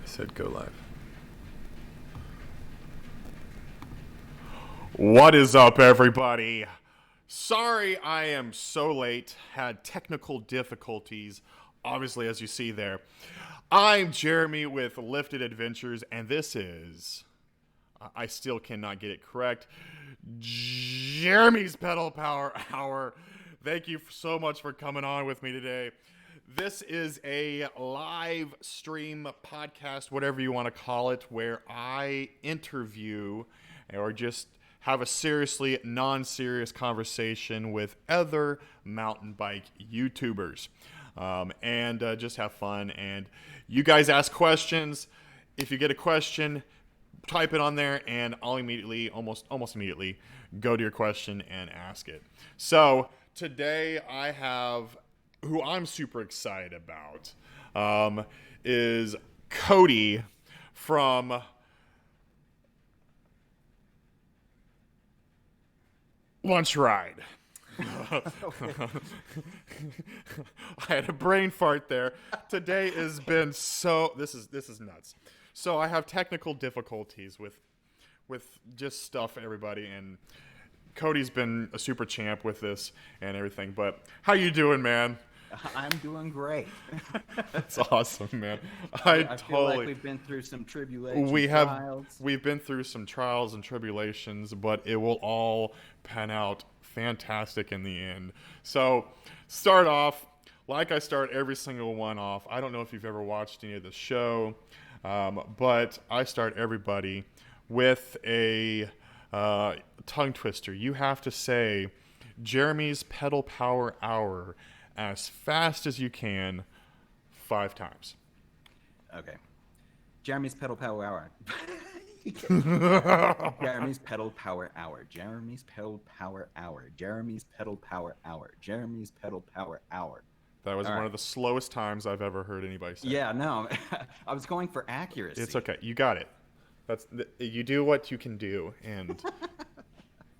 Said go live. What is up, everybody? Sorry I am so late. Had technical difficulties, obviously, as you see there. I'm Jeremy with Lifted Adventures, and this is, I still cannot get it correct, Jeremy's Pedal Power Hour. Thank you so much for coming on with me today. This is a live stream podcast, whatever you want to call it, where I interview or just have a seriously non-serious conversation with other mountain bike YouTubers, and just have fun. And you guys ask questions. If you get a question, type it on there, and I'll immediately, almost immediately, go to your question and ask it. So today I have, who I'm super excited about, is Cody from Lunch Ride. I had a brain fart there. Today has been so. This is nuts. So I have technical difficulties with just stuff, everybody, and Cody's been a super champ with this and everything. But how you doing, man? I'm doing great. That's awesome, man. I feel like we've been through some tribulations. We've been through some trials and tribulations, but it will all pan out fantastic in the end. So, start off like I start every single one off. I don't know if you've ever watched any of the show, but I start everybody with a tongue twister. You have to say Jeremy's Pedal Power Hour as fast as you can 5 times. Okay. Jeremy's Pedal Power Hour. Jeremy's Pedal Power Hour. Jeremy's Pedal Power Hour. Jeremy's Pedal Power Hour. Jeremy's Pedal Power Hour. That was one of the slowest times I've ever heard anybody say. Yeah, no. I was going for accuracy. It's okay. You got it. You do what you can do, and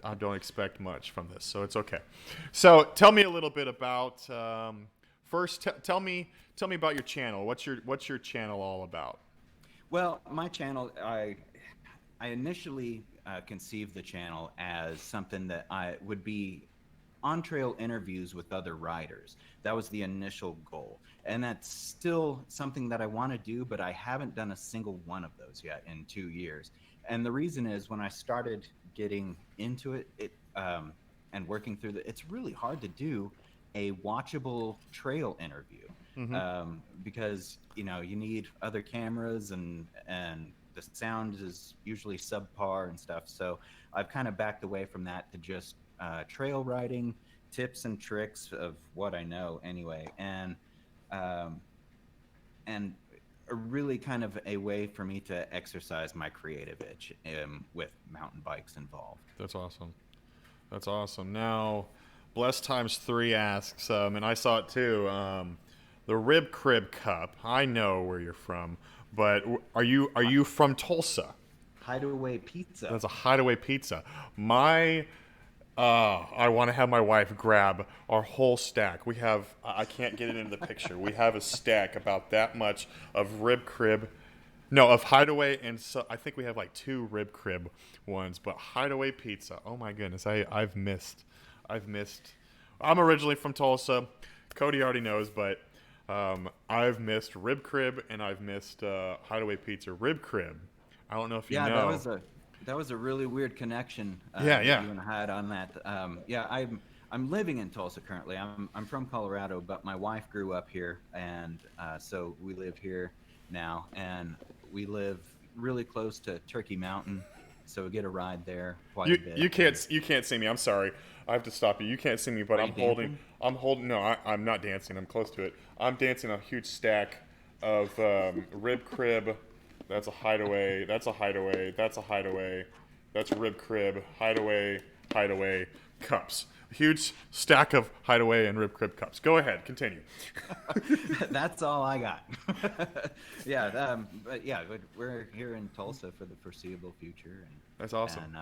I don't expect much from this, so it's okay. So tell me a little bit about first. Tell me about your channel. What's your channel all about? Well, my channel, I initially conceived the channel as something that I would be on-trail interviews with other riders. That was the initial goal, and that's still something that I want to do, but I haven't done a single one of those yet in 2 years. And the reason is, when I started getting into it, and working through it's really hard to do a watchable trail interview, because you need other cameras, and the sound is usually subpar and stuff. So I've kind of backed away from that to just trail riding tips and tricks of what I know anyway, and a really kind of a way for me to exercise my creative itch with mountain bikes involved. That's awesome. Now, Bless Times 3 asks, and I saw it too, the Rib Crib Cup. I know where you're from, but are you from Tulsa? Hideaway Pizza. That's a Hideaway Pizza. I want to have my wife grab our whole stack. We have, I can't get it into the picture. We have a stack about that much of Rib Crib. No, of Hideaway, and so I think we have like 2 Rib Crib ones, but Hideaway Pizza. Oh my goodness, I've missed. I'm originally from Tulsa. Cody already knows, but I've missed Rib Crib, and I've missed Hideaway Pizza. Rib Crib, I don't know if you know. Yeah, that was a really weird connection. Yeah. You and I had on that. I'm living in Tulsa currently. I'm from Colorado, but my wife grew up here, and so we live here now, and we live really close to Turkey Mountain, so we get a ride there quite a bit. You can't see me. I'm sorry. I have to stop you. You can't see me, but I'm holding. No, I'm not dancing. I'm close to it. I'm dancing a huge stack of Rib Crib. That's a Hideaway. That's a Hideaway. That's a Hideaway. That's Rib Crib. Hideaway cups. A huge stack of Hideaway and Rib Crib cups. Go ahead. Continue. That's all I got. But we're here in Tulsa for the foreseeable future. And that's awesome. And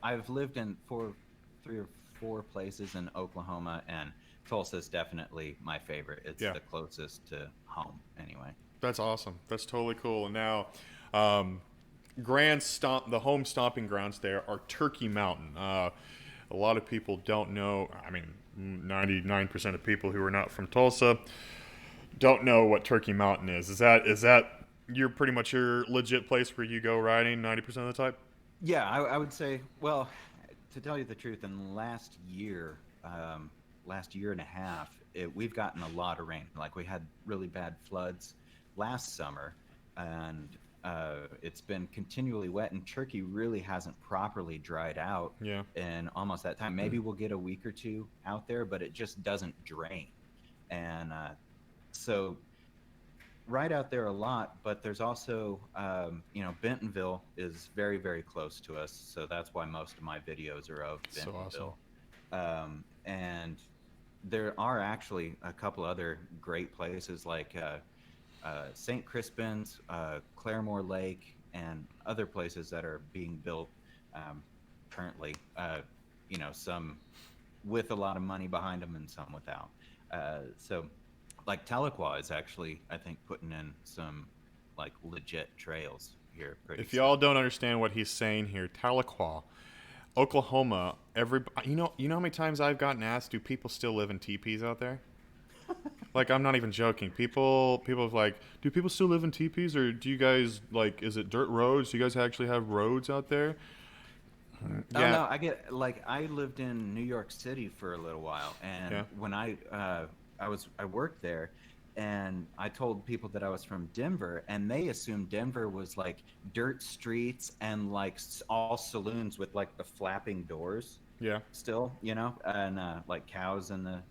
I've lived in 3 or 4 places in Oklahoma, and Tulsa is definitely my favorite. It's the closest to home, anyway. That's awesome. That's totally cool. And now, the home stomping grounds there are Turkey Mountain. A lot of people don't know. I mean, 99% of people who are not from Tulsa don't know what Turkey Mountain is. Is that you're pretty much your legit place where you go riding 90% of the time? Yeah, I would say, well, to tell you the truth, in the last year and a half, we've gotten a lot of rain. Like we had really bad floods last summer, and it's been continually wet, and Turkey really hasn't properly dried out Yeah. in almost that time. Maybe we'll get a week or two out there, but it just doesn't drain. And so right out there a lot, but there's also, Bentonville is very, very close to us. So that's why most of my videos are of So Bentonville. And there are actually a couple other great places like St. Crispin's, Claremore Lake, and other places that are being built currently. Some with a lot of money behind them and some without. So, like Tahlequah is actually, I think, putting in some like legit trails here. If y'all don't understand what he's saying here, Tahlequah, Oklahoma, you know how many times I've gotten asked, do people still live in teepees out there? Like, I'm not even joking. People have like, do people still live in teepees, or do you guys like, is it dirt roads? Do you guys actually have roads out there? Oh no, I lived in New York City for a little while, and Yeah. when I worked there, and I told people that I was from Denver, and they assumed Denver was like dirt streets and like all saloons with like the flapping doors Yeah. still, and like cows in the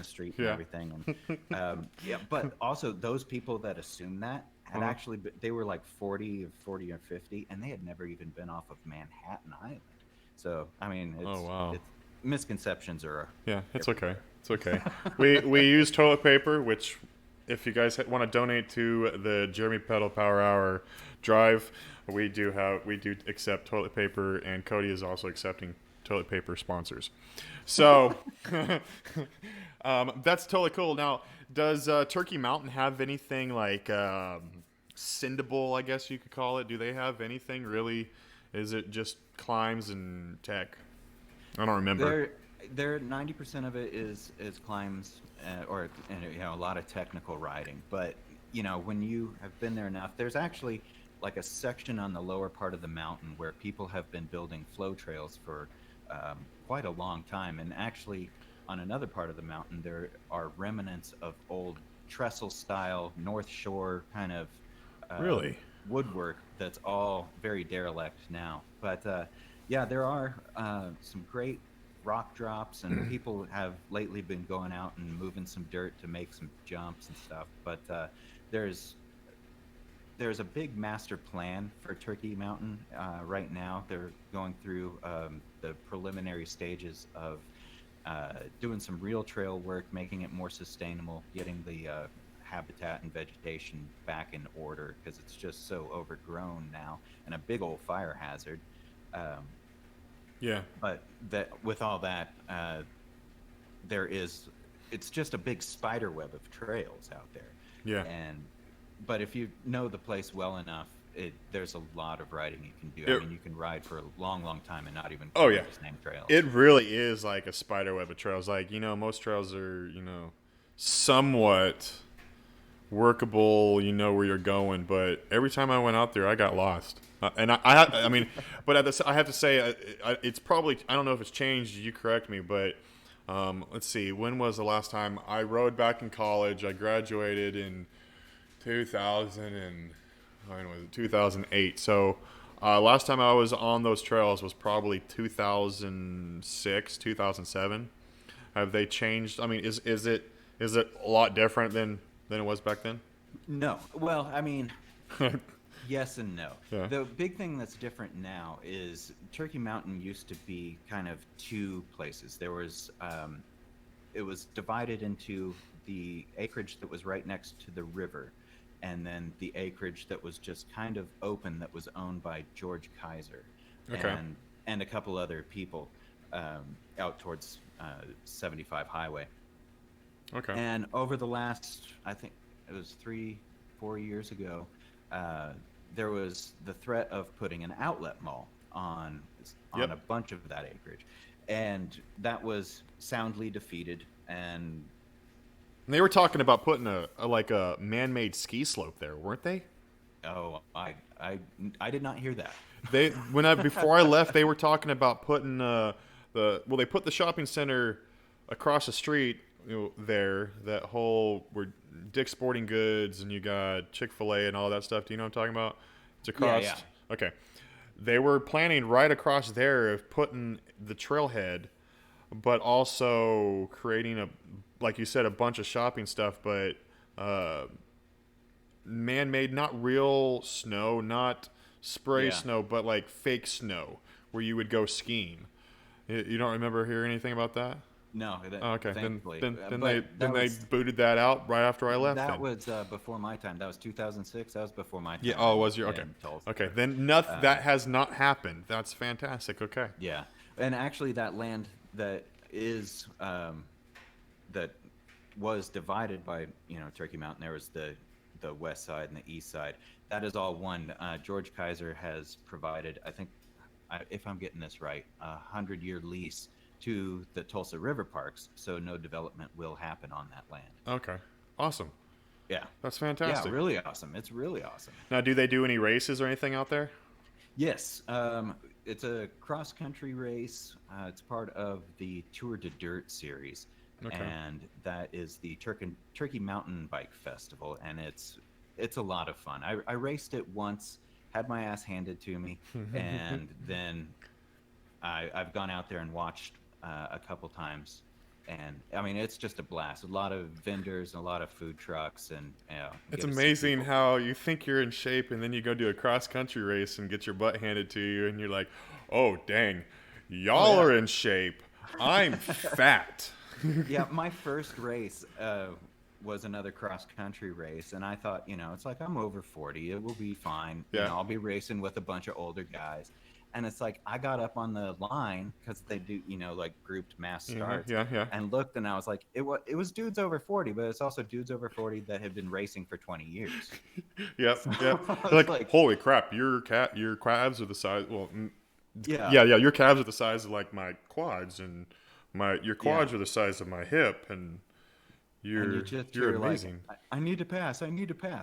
street and Yeah. everything. And yeah, but also those people that assumed that had actually they were like 40 or 50, and they had never even been off of Manhattan Island. So I mean, Oh wow. it's misconceptions are Yeah, it's okay. It's okay. We use toilet paper, which, if you guys want to donate to the Jeremy Pedal Power Hour drive, we do accept toilet paper, and Cody is also accepting toilet paper sponsors. So that's totally cool. Now, does Turkey Mountain have anything like Sindable, I guess you could call it? Do they have anything really? Is it just climbs and tech? I don't remember. There 90% of it is climbs, a lot of technical riding. But when you have been there enough, there's actually like a section on the lower part of the mountain where people have been building flow trails for quite a long time. And actually, on another part of the mountain, there are remnants of old trestle style North Shore kind of Really? woodwork that's all very derelict now. But yeah, there are some great rock drops, and people have lately been going out and moving some dirt to make some jumps and stuff. But there's a big master plan for Turkey Mountain right now. They're going through the preliminary stages of doing some real trail work, making it more sustainable, getting the habitat and vegetation back in order, because it's just so overgrown now and a big old fire hazard. Yeah. But with all that, it's just a big spider web of trails out there. Yeah. But if you know the place well enough, there's a lot of riding you can do. I mean, you can ride for a long, long time and not even Oh yeah, the same trails. it really is like a spider web of trails. Like, most trails are, somewhat workable. You know where you're going, but every time I went out there, I got lost. And I mean, but I have to say, it's probably, I don't know if it's changed. You correct me, but let's see. When was the last time I rode back in college? I graduated in 2008. So last time I was on those trails was probably 2006, 2007. Have they changed? I mean, is it a lot different than it was back then? No. Well, I mean, yes and no. Yeah. The big thing that's different now is Turkey Mountain used to be kind of two places. It was divided into the acreage that was right next to the river, and then the acreage that was just kind of open that was owned by George Kaiser, Okay. and a couple other people out towards 75 Highway. Okay. And over the last, I think it was 3-4 4 years ago, there was the threat of putting an outlet mall on Yep. a bunch of that acreage, and that was soundly defeated. And They were talking about putting a man-made ski slope there, weren't they? oh, I did not hear that. Before I left, they were talking about putting they put the shopping center across the street, there, that whole where Dick's Sporting Goods and you got Chick-fil-A and all that stuff. Do you know what I'm talking about? It's across. Yeah. Okay. They were planning right across there of putting the trailhead, but also creating like you said, a bunch of shopping stuff, but man-made, not real snow, not spray snow, but like fake snow where you would go skiing. You don't remember hearing anything about that? No. Okay. Thankfully. Then But they booted that out right after I left. that was before my time. That was 2006. That was before my time. Yeah. Oh, was your okay? in Tulsa. Okay. Then that has not happened. That's fantastic. Okay. Yeah, and actually, that land that is that was divided by Turkey Mountain. There was the west side and the east side. That is all one. George Kaiser has provided, I think, if I'm getting this right, 100-year lease to the Tulsa River Parks, so no development will happen on that land. Okay. Awesome. Yeah. That's fantastic. Yeah, really awesome. It's really awesome. Now, do they do any races or anything out there? Yes. It's a cross-country race. It's part of the Tour de Dirt series. Okay. And that is the Turkey Mountain Bike Festival, and it's a lot of fun. I raced it once, had my ass handed to me, and then I've gone out there and watched a couple times, and I mean it's just a blast. A lot of vendors and a lot of food trucks, and it's amazing how you think you're in shape, and then you go do a cross country race and get your butt handed to you, and you're like, oh dang, y'all are in shape. I'm fat. Yeah, my first race was another cross-country race, and I thought, it's like I'm over 40. It will be fine. Yeah. I'll be racing with a bunch of older guys. And it's like I got up on the line because they do, like grouped mass starts. Yeah. And looked, and I was like, it was dudes over 40, but it's also dudes over 40 that have been racing for 20 years. Yep. Like, holy crap, your calves are the size. Well, yeah. Your calves are the size of like my quads, and your quads are the size of my hip, and you're amazing. Like, I need to pass,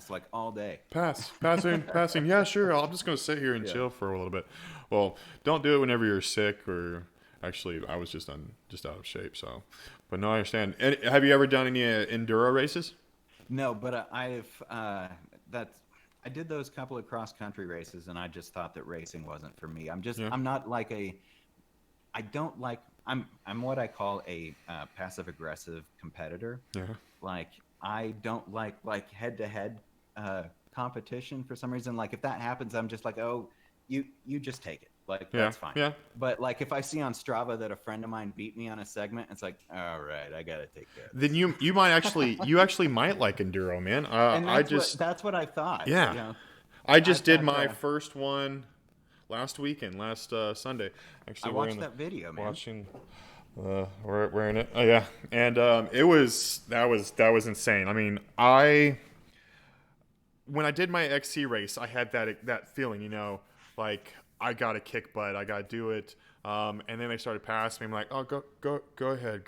like all day. Passing. Yeah, sure. I'm just gonna sit here and chill for a little bit. Well, don't do it whenever you're sick, or actually, I was just out of shape. So, but no, I understand. And have you ever done any enduro races? No, but I did those couple of cross country races, and I just thought that racing wasn't for me. I'm not like I'm what I call a passive aggressive competitor. Yeah. Like I don't like head to head competition for some reason. Like if that happens, I'm just like, oh, you just take it. Like that's fine. Yeah. But like if I see on Strava that a friend of mine beat me on a segment, it's like, all right, I gotta take care of this. Then you might actually might like enduro, man. And that's what I thought. Yeah. I did my first one last weekend, last Sunday. Actually, I watched that video, man. We're in it. Oh yeah, and that was insane. I mean, when I did my XC race, I had that feeling, like I gotta kick butt, I gotta do it. And then they started passing me. I'm like, oh, go ahead.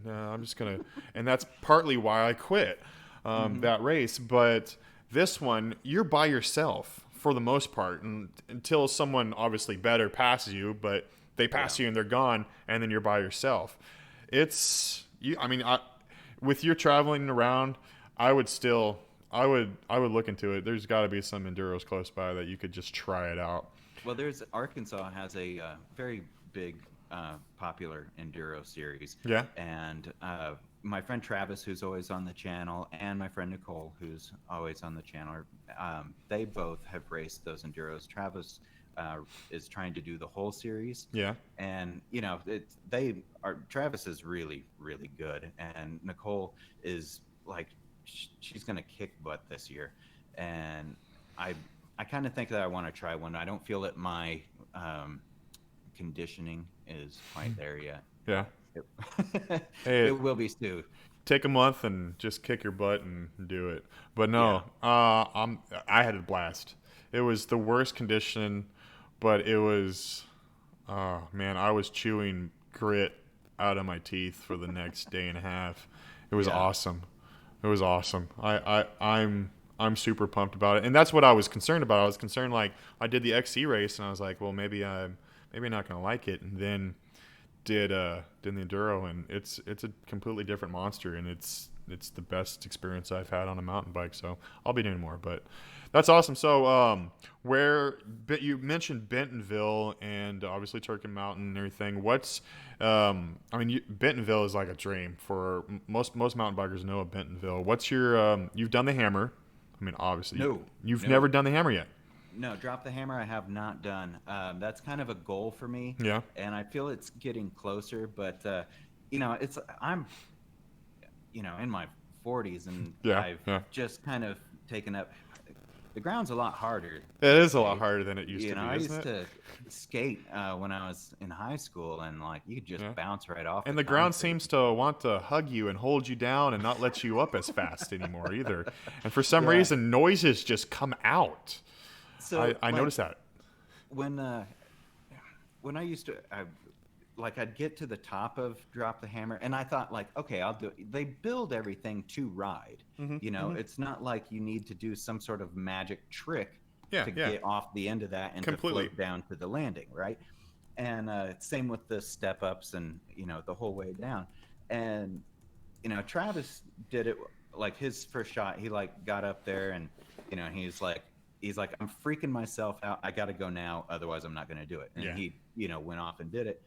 No, I'm just gonna. And that's partly why I quit that race. But this one, you're by yourself for the most part, and until someone obviously better passes you, but they pass you and they're gone, and then you're by yourself. It's you. I mean, with your traveling around, I would look into it. There's got to be some enduros close by that you could just try it out. Well, Arkansas has a very big, popular enduro series. Yeah. And my friend Travis, who's always on the channel, and my friend Nicole, who's always on the channel, they both have raced those enduros. Travis is trying to do the whole series. Yeah. And Travis is really, really good, and Nicole is like she's gonna kick butt this year, and I kind of think that I want to try one. I don't feel that my conditioning is quite there yet. Yeah. It will be soon. take a month and just kick your butt and do it. But no, Yeah. I had a blast. It was the worst condition, but it was, oh man, I was chewing grit out of my teeth for the next day and a half. It was Yeah. awesome. It was awesome. I'm super pumped about it, and that's what I was concerned about. I was concerned, like, I did the XC race, and I was like, well, maybe not gonna like it, and then did the enduro, and it's a completely different monster, and it's the best experience I've had on a mountain bike. So I'll be doing more, but that's awesome. So where you mentioned Bentonville and obviously Turkey Mountain and everything. What's I mean, Bentonville is like a dream for most mountain bikers know of Bentonville. What's your you've done the Hammer. I mean, obviously No, you've no, never done the Hammer yet. no. Drop the hammer. I have not done. That's kind of a goal for me, Yeah. and I feel it's getting closer. But it's I'm in my 40s, and Yeah. I've Yeah. just kind of taken up. The ground's a lot harder It these is a lot days. harder than it used to be, I isn't used it? to skate when I was in high school, and like you could just Yeah. bounce right off And the the ground concrete. seems to want to hug you and hold you down and not let you up as fast anymore either. And for some Yeah. reason, noises just come out. So I like noticed that. when when I used to, I'd get to the top of Drop the Hammer, and I thought like, okay, I'll do it. They build everything to ride. It's not like you need to do some sort of magic trick Yeah, to yeah, get off the end of that and to completely. float down to the landing, right? And same with the step ups and the whole way down. And Travis did it like his first shot. He like got up there and he's like I'm freaking myself out. I got to go now, otherwise I'm not going to do it. And Yeah. he went off and did it.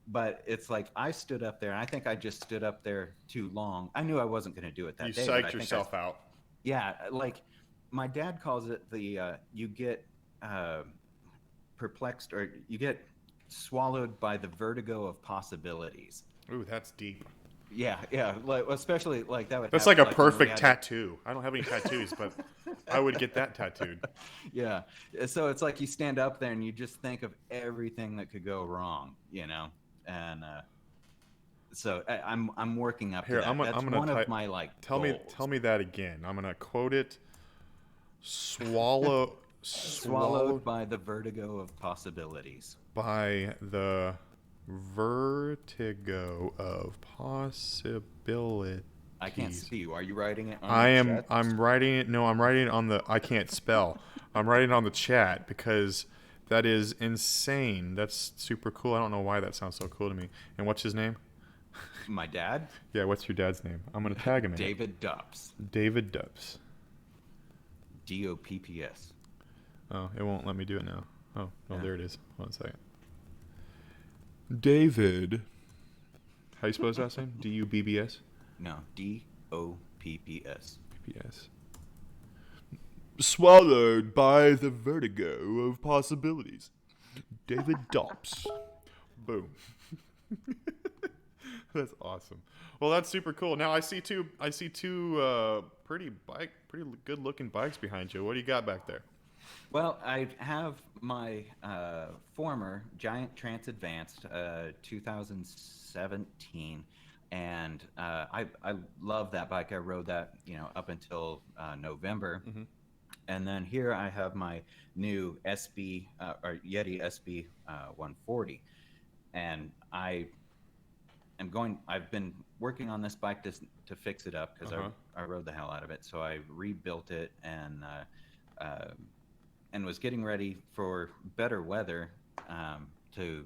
But it's like I stood up there, and I think I just stood up there too long. I knew I wasn't going to do it that You day, but I psyched think yourself out. yeah, like my dad calls it the you get uh, perplexed, or you get swallowed by the vertigo of possibilities. Ooh, that's deep. Yeah, yeah, like especially like that would That's happen like a like when we perfect had tattoo. I don't have any tattoos, but I would get that tattooed. yeah. So it's like you stand up there and you just think of everything that could go wrong, and so I'm working up to Here, that. That's I'm gonna one of type. my like Tell goals. me that again. I'm gonna quote it. Swallow, Swallowed swallowed by the vertigo of possibilities. by the vertigo of possibility. I can't see you. Are you writing it on I your am. chest? I'm writing it. No, I'm writing it on the. I can't spell. I'm writing it on the chat because that is insane. That's super cool. I don't know why that sounds so cool to me. And what's his name? My dad, Yeah, what's your dad's name? I'm gonna tag him in it. David Dupps, David Dubs. Dopps. Oh, it won't let me do it now. Oh, Yeah. there it is. One second. David. How you spell his last name? Dubbs. No, Dopps. PPS. Swallowed by the vertigo of possibilities. David Dops. Boom. That's awesome. Well, that's super cool. Now I see two pretty good looking bikes behind you. What do you got back there? Well, I have my former Giant Trance Advanced 2017, and I love that bike. I rode that up until November, and then here I have my new SB or Yeti SB 140, and I've been working on this bike to fix it up because I rode the hell out of it. So I rebuilt it and was getting ready for better weather to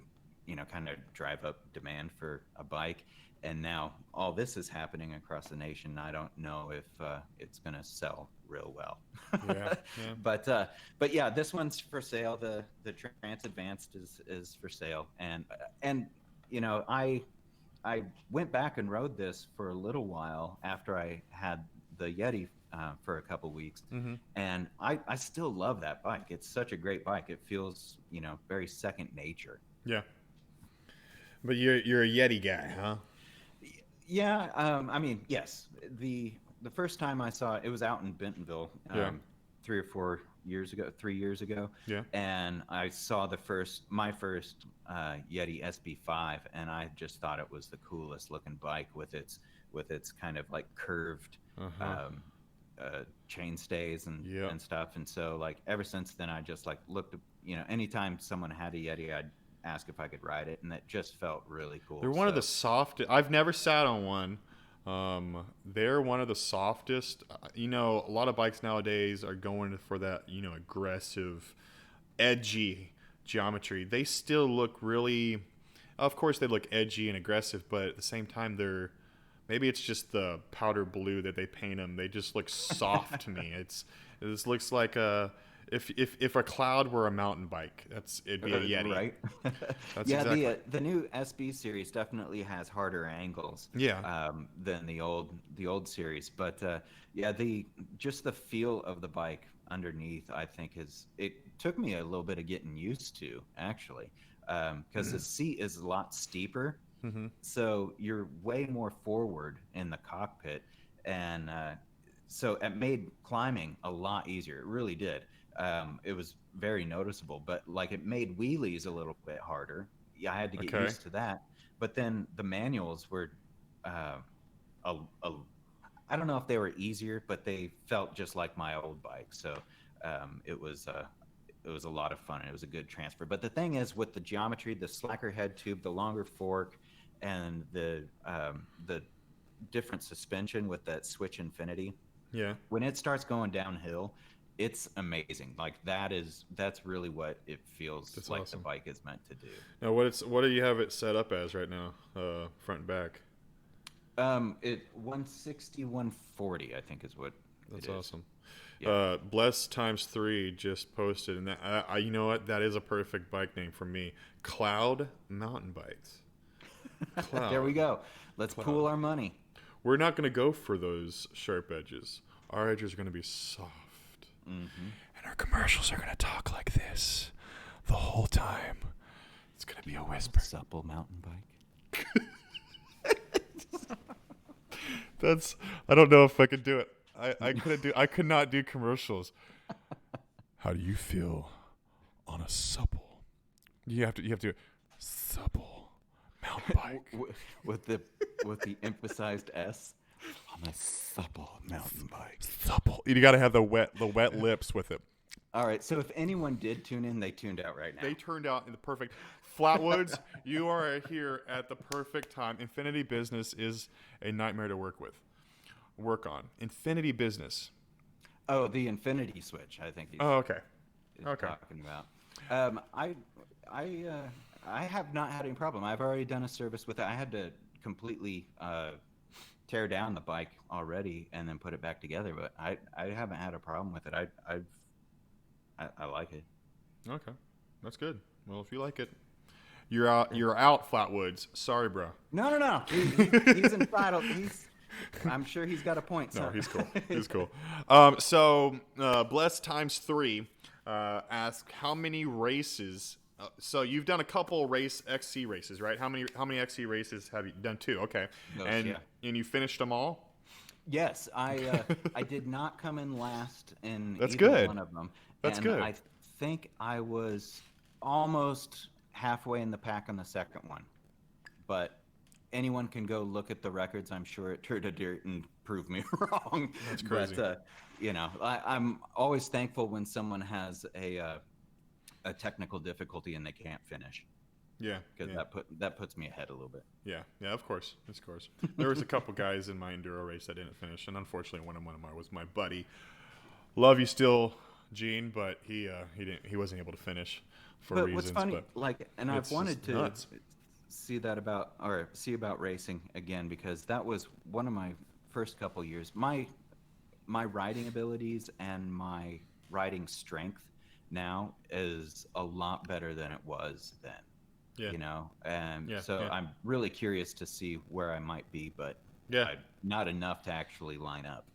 kind of drive up demand for a bike. And now all this is happening across the nation. I don't know if it's going to sell real well. Yeah. But yeah, this one's for sale. The Trance Advanced is for sale, and I went back and rode this for a little while after I had the Yeti for a couple weeks, and I still love that bike. It's such a great bike. It feels very second nature. Yeah. But you're a Yeti guy, huh? Yeah, I mean, yes. The first time I saw it was out in Bentonville, 3 years ago. Yeah. And I saw my first Yeti SB5, and I just thought it was the coolest looking bike with its with its kind of like curved chain stays and stuff. And so like ever since then, I just like looked, anytime someone had a Yeti, I'd ask if I could ride it, and that just felt really cool. They're one of the softest. I've never sat on one. They're one of the softest. A lot of bikes nowadays are going for that, aggressive, edgy geometry. They still look really, of course, they look edgy and aggressive, but at the same time, maybe it's just the powder blue that they paint them. They just look soft to me. This looks like if a cloud were a mountain bike, it'd be a Yeti, right? That's yeah, exactly. The new SB series definitely has harder angles, than the old series. But just the feel of the bike underneath, I think it took me a little bit of getting used to, actually, because the seat is a lot steeper. Mm-hmm. So you're way more forward in the cockpit, and so it made climbing a lot easier. It really did. It was very noticeable, but like it made wheelies a little bit harder. Yeah, I had to get used to that. But then the manuals were, I don't know if they were easier, but they felt just like my old bike. So it was a lot of fun, and it was a good transfer. But the thing is, with the geometry, the slacker head tube, the longer fork, and the different suspension with that Switch Infinity. Yeah. When it starts going downhill, it's amazing. Like that's really what it feels like awesome. The bike is meant to do. Now, what do you have it set up as right now, front and back? It 160, 140, I think is what. That's awesome. Yeah. Bless times 3 just posted, and that you know what? That is a perfect bike name for me. Cloud Mountain Bikes. Cloud. There we go. Let's pool our money. We're not going to go for those sharp edges. Our edges are going to be soft. Mm-hmm. And our commercials are going to talk like this the whole time. It's going to be a whisper. Supple mountain bike. I don't know if I could do it. I could not do commercials. How do you feel on a supple? You have to supple mountain bike with the emphasized S. On a supple mountain bike. Supple. You got to have the wet lips with it. All right. So if anyone did tune in, they tuned out right now. They turned out in the perfect. Flatwoods, you are here at the perfect time. Infinity Business is a nightmare to work on. Infinity Business. Oh, the Infinity Switch, I think. Okay. Talking about. I have not had any problem. I've already done a service with it. I had to completely tear down the bike already and then put it back together, but I haven't had a problem with it. I like it. Okay, that's good. Well, if you like it, you're out Flatwoods. Sorry, bro. No. He's entitled. I'm sure he's got a point. No, he's cool. He's cool. So Bless times 3 ask how many races. So you've done a couple XC races, right? How many XC races have you done? 2? Okay. And you finished them all? Yes, I did not come in last in one of them. That's good. I think I was almost halfway in the pack on the second one. But anyone can go look at the records, I'm sure, at Turd of Dirt and prove me wrong. That's crazy. But I'm always thankful when someone has a technical difficulty and they can't finish. Yeah, because that puts me ahead a little bit. Yeah, of course. There was a couple guys in my Enduro race that didn't finish, and unfortunately, one of them was my buddy. Love you still, Gene, but he wasn't able to finish for reasons. What's funny, I've wanted to nuts. see about racing again, because that was one of my first couple years. My riding abilities and my riding strength now is a lot better than it was then. Yeah. I'm really curious to see where I might be, but not enough to actually line up.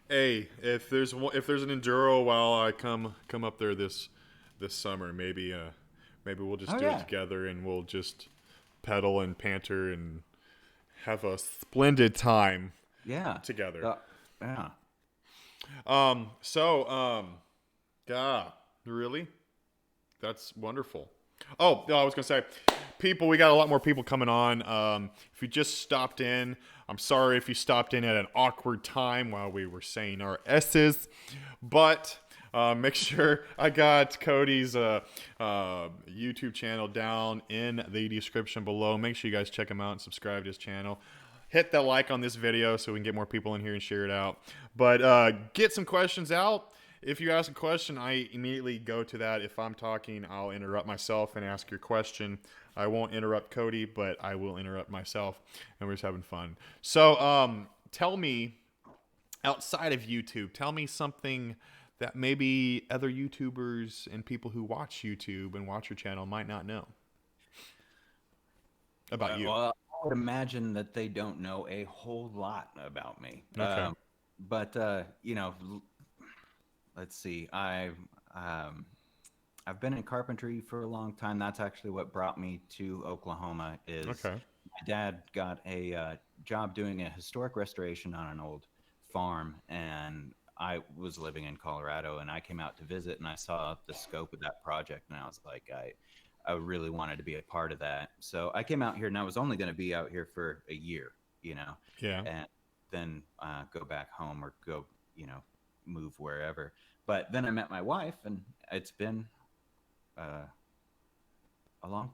Hey, if there's an Enduro while I come up there this summer, maybe we'll just do it together, and we'll just pedal and panter and have a splendid time. Together. God, really? That's wonderful. Oh, no, I was going to say, people, we got a lot more people coming on. If you just stopped in, I'm sorry if you stopped in at an awkward time while we were saying our S's, but make sure I got Cody's YouTube channel down in the description below. Make sure you guys check him out and subscribe to his channel. Hit that like on this video so we can get more people in here and share it out. But get some questions out. If you ask a question, I immediately go to that. If I'm talking, I'll interrupt myself and ask your question. I won't interrupt Cody, but I will interrupt myself, and we're just having fun. So tell me, outside of YouTube, tell me something that maybe other YouTubers and people who watch YouTube and watch your channel might not know about you. Well, I would imagine that they don't know a whole lot about me. Okay. You know, let's see. I've been in carpentry for a long time. That's actually what brought me to Oklahoma. Is Okay. my dad got a job doing a historic restoration on an old farm, and I was living in Colorado, and I came out to visit, and I saw the scope of that project, and I was like, I really wanted to be a part of that. So I came out here, and I was only going to be out here for a year, you know, Yeah. and then go back home or go, you know, move wherever. But then I met my wife, and it's been a long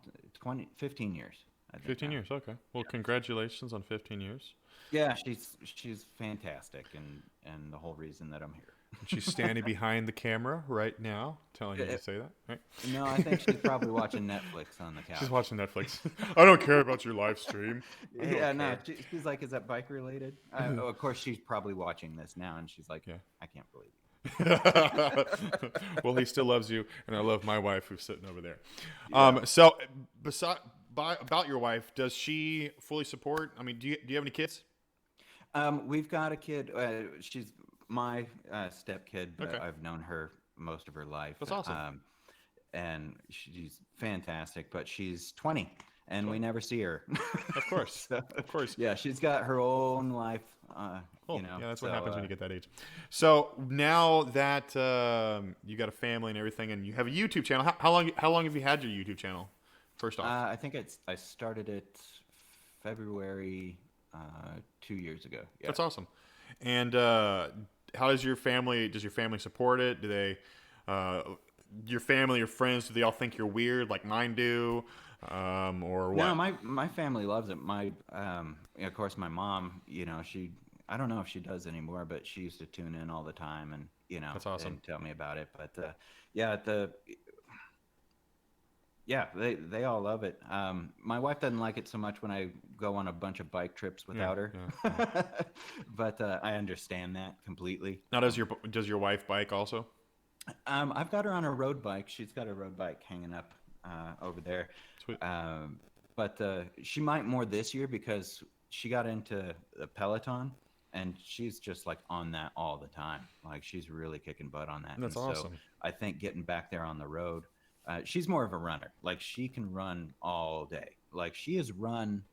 15 years. I think 15 now. years. Okay. Well, congratulations on 15 years. Yeah, she's fantastic, and the whole reason that I'm here. She's standing behind the camera right now, telling you to say that. Right? No, I think she's probably watching Netflix on the couch. She's watching Netflix. I don't care about your live stream. Yeah, no, she's like, is that bike related? Of course, she's probably watching this now, and she's like, Yeah. I can't believe it. Well, he still loves you, and I love my wife who's sitting over there. Yeah. So, about your wife, does she fully support? I mean, do you have any kids? We've got a kid. She's my step kid. Okay. I've known her most of her life. That's awesome. And she's fantastic, but she's 20, and we never see her. Of course, of course. Yeah, she's got her own life. Cool. You know, Yeah, that's what happens when you get that age. So now that you got a family and everything, and you have a YouTube channel, how long have you had your YouTube channel? First off, I think I started it February 2 years ago. Yeah. That's awesome. And how does your family support it? Do they, your family, your friends, do they all think you're weird like mine do, or what? No, my family loves it. Of course, my mom, you know, I don't know if she does anymore, but she used to tune in all the time, and you know, that's awesome. And tell me about it. But they all love it. My wife doesn't like it so much when I go on a bunch of bike trips without her, yeah. but I understand that completely. Now, does your wife bike also? I've got her on a road bike. She's got a road bike hanging up over there. Sweet. But she might more this year because she got into the Peloton, and she's just like on that all the time. Like she's really kicking butt on that. That's awesome. So I think getting back there on the road, she's more of a runner. Like she can run all day. Like she has run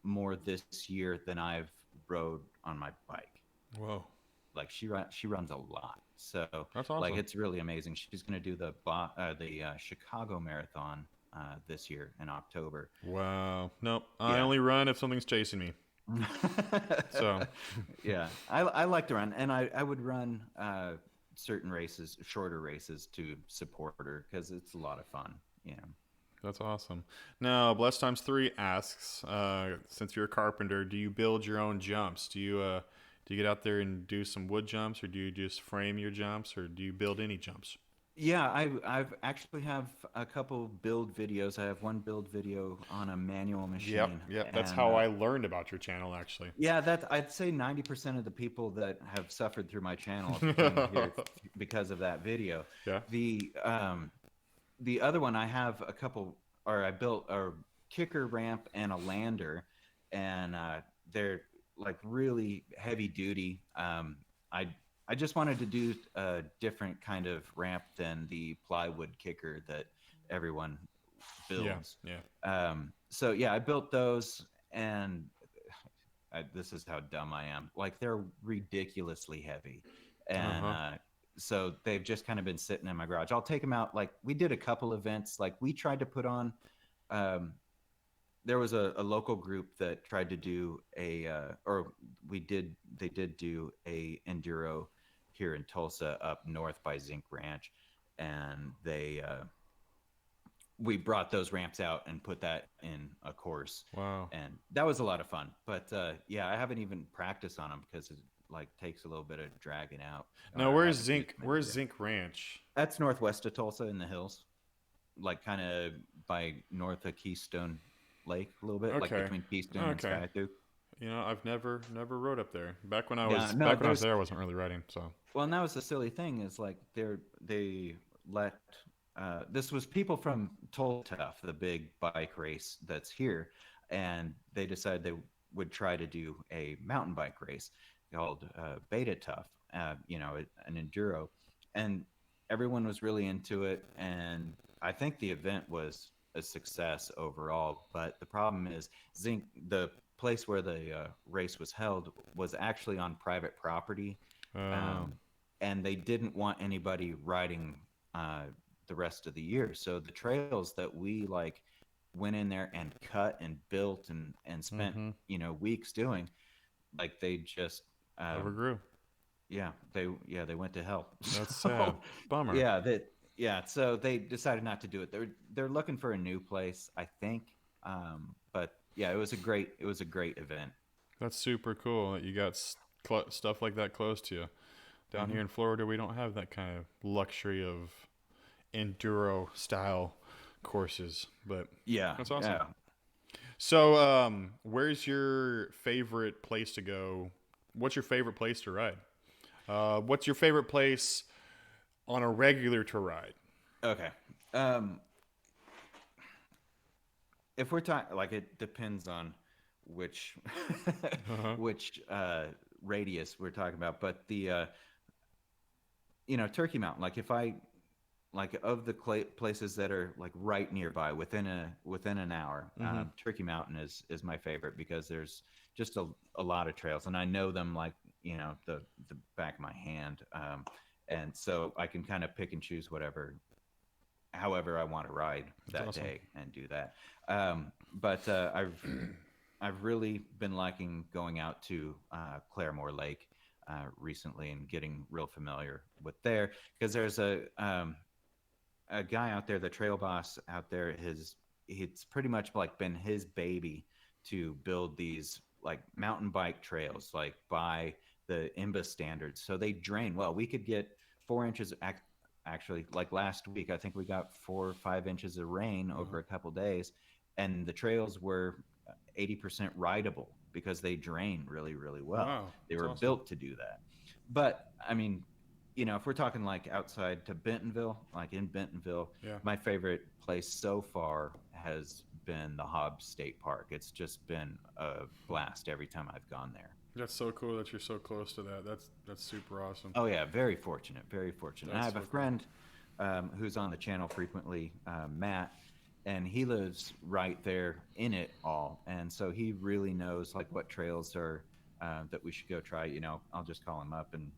more this year than I've rode on my bike. Whoa. Like she runs a lot. So that's awesome. Like it's really amazing. She's going to do the Chicago Marathon this year in October. Wow. Nope. I only run if something's chasing me. So yeah, I like to run, and I would run certain races, shorter races, to support her because it's a lot of fun. You know. That's awesome. Now, Bless Times 3 asks, since you're a carpenter, do you build your own jumps? Do you get out there and do some wood jumps, or do you just frame your jumps, or do you build any jumps? Yeah, I've actually have a couple build videos. I have one build video on a manual machine. Yep. That's how I learned about your channel, actually. Yeah, I'd say 90% of the people that have suffered through my channel came here because of that video. Yeah. The other one, I have a couple, or I built a kicker ramp and a lander, and they're like really heavy duty. I just wanted to do a different kind of ramp than the plywood kicker that everyone builds. Yeah. So yeah, I built those, and this is how dumb I am. Like they're ridiculously heavy, and so they've just kind of been sitting in my garage. I'll take them out. Like we did a couple events. Like we tried to put on there was a local group that tried to do they did do a enduro here in Tulsa up north by Zinc Ranch, and we brought those ramps out and put that in a course, Wow. and that was a lot of fun. But yeah, I haven't even practiced on them because it like takes a little bit of dragging out, or Now, I where's haven't used Zinc? them in a Where's bit. Zinc Ranch? That's northwest of Tulsa in the hills, like kind of by north of Keystone Lake, a little bit, like Okay. between Keystone and Okay. Skiatook. I've never rode up there. Yeah, no, Back when I was there's there, I wasn't really riding. So. well, and that was the silly thing is like they let this was people from Tough, the big bike race that's here, and they decided they would try to do a mountain bike race called Beta Tough, an enduro, and everyone was really into it, and I think the event was a success overall. But the problem is, the place where the race was held was actually on private property, Uh, um, and they didn't want anybody riding uh, the rest of the year. So the trails that we like went in there and cut and built and spent mm-hmm. weeks doing, like they just um, Overgrew. they went to hell. That's sad. So Bummer. so they decided not to do it. They're looking for a new place, I think. But yeah, it was a great event. That's super cool that you got stuff like that close to you. Down Hmm. here in Florida, we don't have that kind of luxury of enduro style courses, but Yeah, that's awesome. yeah. So, where's your favorite place to go? What's your favorite place to ride? What's your favorite place on a regular to ride? Okay. Um, if we're talking, like, it depends on which Uh-huh. which radius we're talking about, but the Turkey Mountain, like if I like of the places that are like right nearby within an hour, Mm-hmm. Turkey Mountain is my favorite because there's just a lot of trails, and I know them like the back of my hand, and so I can kind of pick and choose however I want to ride That's that awesome. day and do that. But I've really been liking going out to Claremore Lake recently and getting real familiar with there, because there's a guy out there, the trail boss out there. It's pretty much like been his baby to build these like mountain bike trails like by the IMBA standards. So they drain well. We could get 4 inches. Actually, like last week, I think we got 4 or 5 inches of rain Uh-huh. over a couple days, and the trails were 80% rideable because they drain really, really well. Wow, They that's were awesome. built to do that. But I mean, if we're talking like outside to Bentonville, like in Bentonville, Yeah, my favorite place so far has been the Hobbs State Park. It's just been a blast every time I've gone there. that's so cool that you're so close to that. That's super awesome. Oh yeah, very fortunate, very fortunate. I That's have a so cool. friend who's on the channel frequently, Matt, and he lives right there in it all, and so he really knows like what trails are that we should go try. I'll just call him up and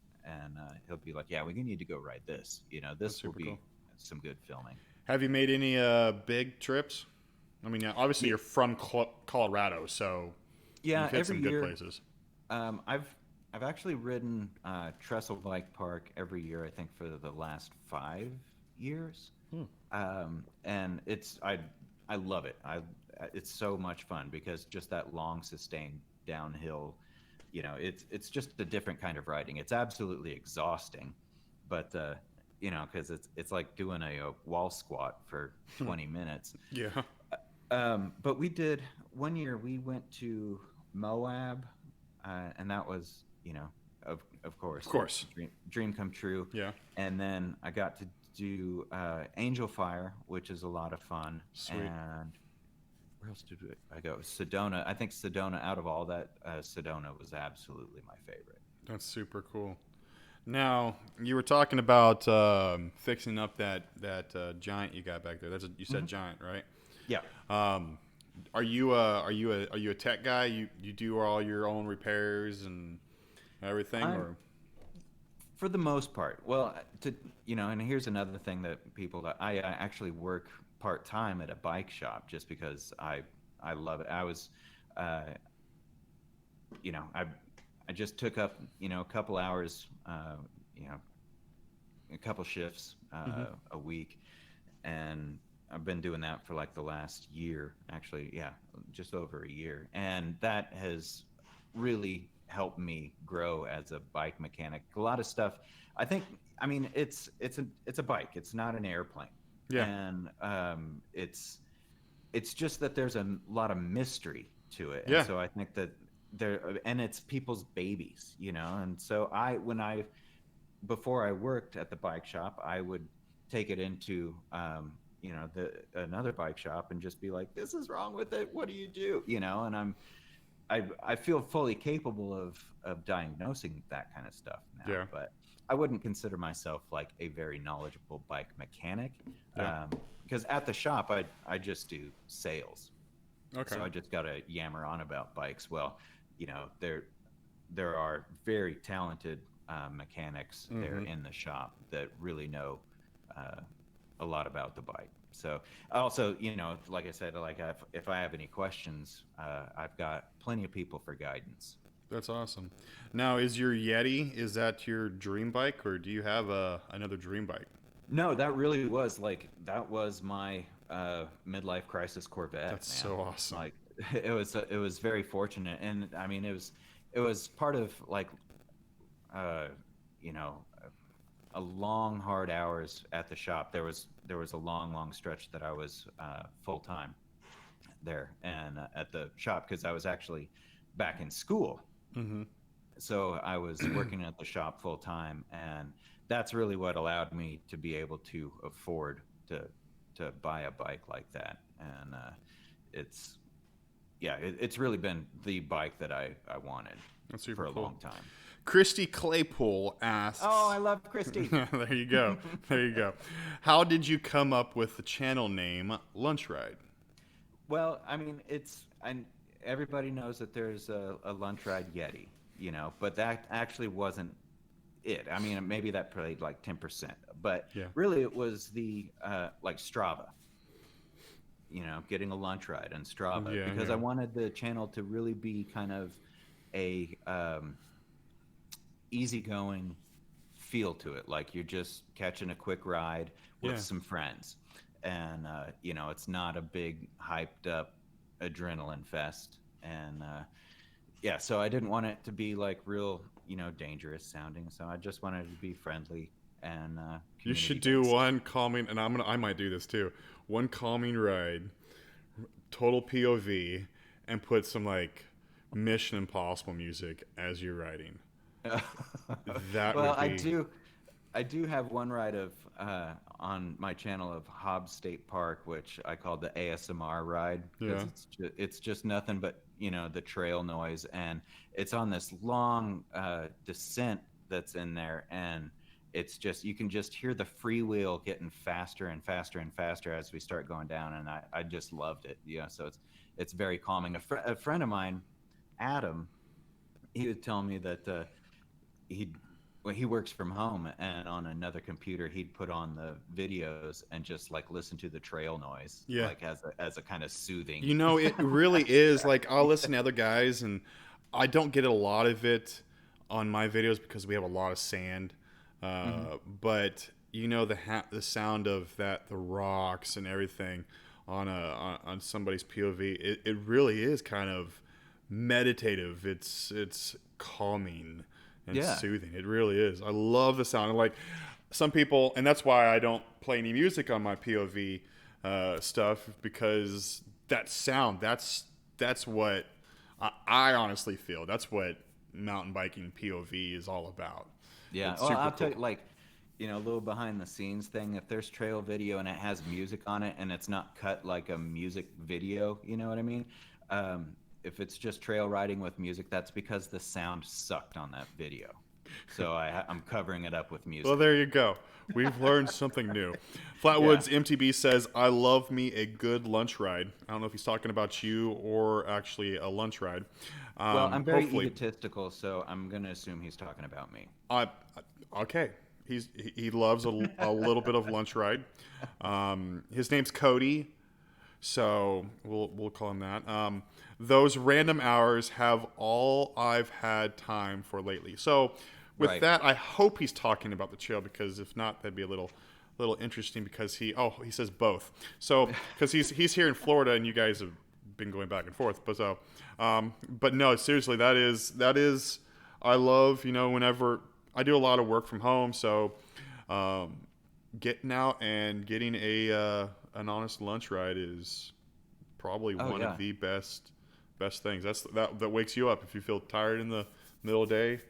he'll be like, "Yeah, we need to go ride this. That's This will super cool. be some good filming." Have you made any big trips? I mean, yeah, obviously Yeah, you're from Colorado, so yeah. you've hit Every some good year, places. I've actually ridden Trestle Bike Park every year. I think for the last 5 years, Hmm. and I love it. It's so much fun because just that long sustained downhill, it's just a different kind of riding. It's absolutely exhausting, but because it's like doing a wall squat for 20 minutes. Yeah. But we did one year. We went to Moab, and that was, of Of course, course. dream come true. Yeah. And then I got to do Angel Fire, which is a lot of fun. Sweet. And where else did I go? Sedona. I think Sedona. Out of all that, Sedona was absolutely my favorite. That's super cool. Now you were talking about fixing up that giant you got back there. You said Hmm. giant, right? Yeah. Um, are you a tech guy? You do all your own repairs and everything, I'm or For the most part. Well, and here's another thing that people that I actually work part time at a bike shop just because I love it. I was, uh, I just took up a couple hours, you know, a couple shifts Mm-hmm. a week, and I've been doing that for like the last year, actually, yeah, just over a year, and that has really helped me grow as a bike mechanic. A lot of stuff, I think. I mean, it's a bike. It's not an airplane, Yeah. and it's just that there's a lot of mystery to it, and Yeah. so I think that and it's people's babies, and so when I before I worked at the bike shop, I would take it into another bike shop and just be like, "This is wrong with it. What do you do?" And I feel fully capable of diagnosing that kind of stuff now, Yeah. but I wouldn't consider myself like a very knowledgeable bike mechanic, Yeah. because at the shop I just do sales, Okay. so I just gotta yammer on about bikes. Well, there are very talented mechanics there Mm-hmm. in the shop that really know uh, a lot about the bike. So also, like I said, like if I have any questions, I've got plenty of people for guidance. That's awesome. Now, is your Yeti, is that your dream bike, or do you have another dream bike? No, that was my midlife crisis Corvette, That's man. so awesome. Like it was very fortunate, and I mean it was part of like uh, you know a long hard hours at the shop. There was a long stretch that I was full time there and at the shop because I was actually back in school. Mm-hmm. So I was working at the shop full time, and that's really what allowed me to be able to afford to buy a bike like that. And it's it's really been the bike that I wanted That's for super a cool. long time. Christy Claypool Oh, asks, I love Christy. there you go. There you go. How did you come up with the channel name Lunch Ride? Well, I mean, and everybody knows that there's a lunch ride Yeti, but that actually wasn't it. I mean, maybe that played like 10%, but Yeah. really it was the like Strava, getting a lunch ride on Strava Yeah, because yeah. I wanted the channel to really be kind of a easygoing feel to it, like you're just catching a quick ride with Yeah. some friends, and it's not a big hyped up adrenaline fest, and yeah, so I didn't want it to be like real, dangerous sounding, so I just wanted it to be friendly and You community should do based. one calming, and I might do this too. One calming ride, total POV, and put some like Mission Impossible music as you're riding. That Well, would I be. do. I do have one ride of on my channel of Hobbs State Park, which I call the ASMR ride because Yeah. it's just nothing but the trail noise, and it's on this long descent that's in there, and it's just you can just hear the freewheel getting faster and faster and faster as we start going down, and I just loved it. So it's very calming. A friend of mine, Adam, he would tell me that he'd when he works from home and on another computer he'd put on the videos and just like listen to the trail noise Yeah. like as a kind of soothing. It really is. Like, I'll listen to other guys, and I don't get a lot of it on my videos because we have a lot of sand. Hmm. But the sound of the rocks and everything on somebody's POV. It really is kind of meditative. It's calming and Yeah, soothing. It really is. I love the sound. And like some people, and that's why I don't play any music on my POV stuff because that sound. That's what I honestly feel. That's what mountain biking POV is all about. yeah. It's Well, super I'll tell cool. you, like, a little behind the scenes thing. If there's trail video and it has music on it and it's not cut like a music video, you know what I mean? If it's just trail riding with music, that's because the sound sucked on that video. So I'm covering it up with Well, music. there you go. We've learned something new. Yeah. Flatwoods MTB says, I love me a good lunch ride. I don't know if he's talking about you or actually a lunch ride. Well, I'm very Hopefully, egotistical, so I'm gonna assume he's talking about me. I, Okay. He loves a little bit of lunch ride. His name's Cody, so we'll call him that. Those random hours have all I've had time for lately. So with Right. that, I hope he's talking about the trail, because if not, that'd be a little interesting, because he says both. So because he's here in Florida and you guys have been going back and forth, but no, seriously, that is I love, whenever I do a lot of work from home, so getting out and getting an honest lunch ride is probably Oh one of yeah. the best things. That wakes you up if you feel tired in the middle of the day.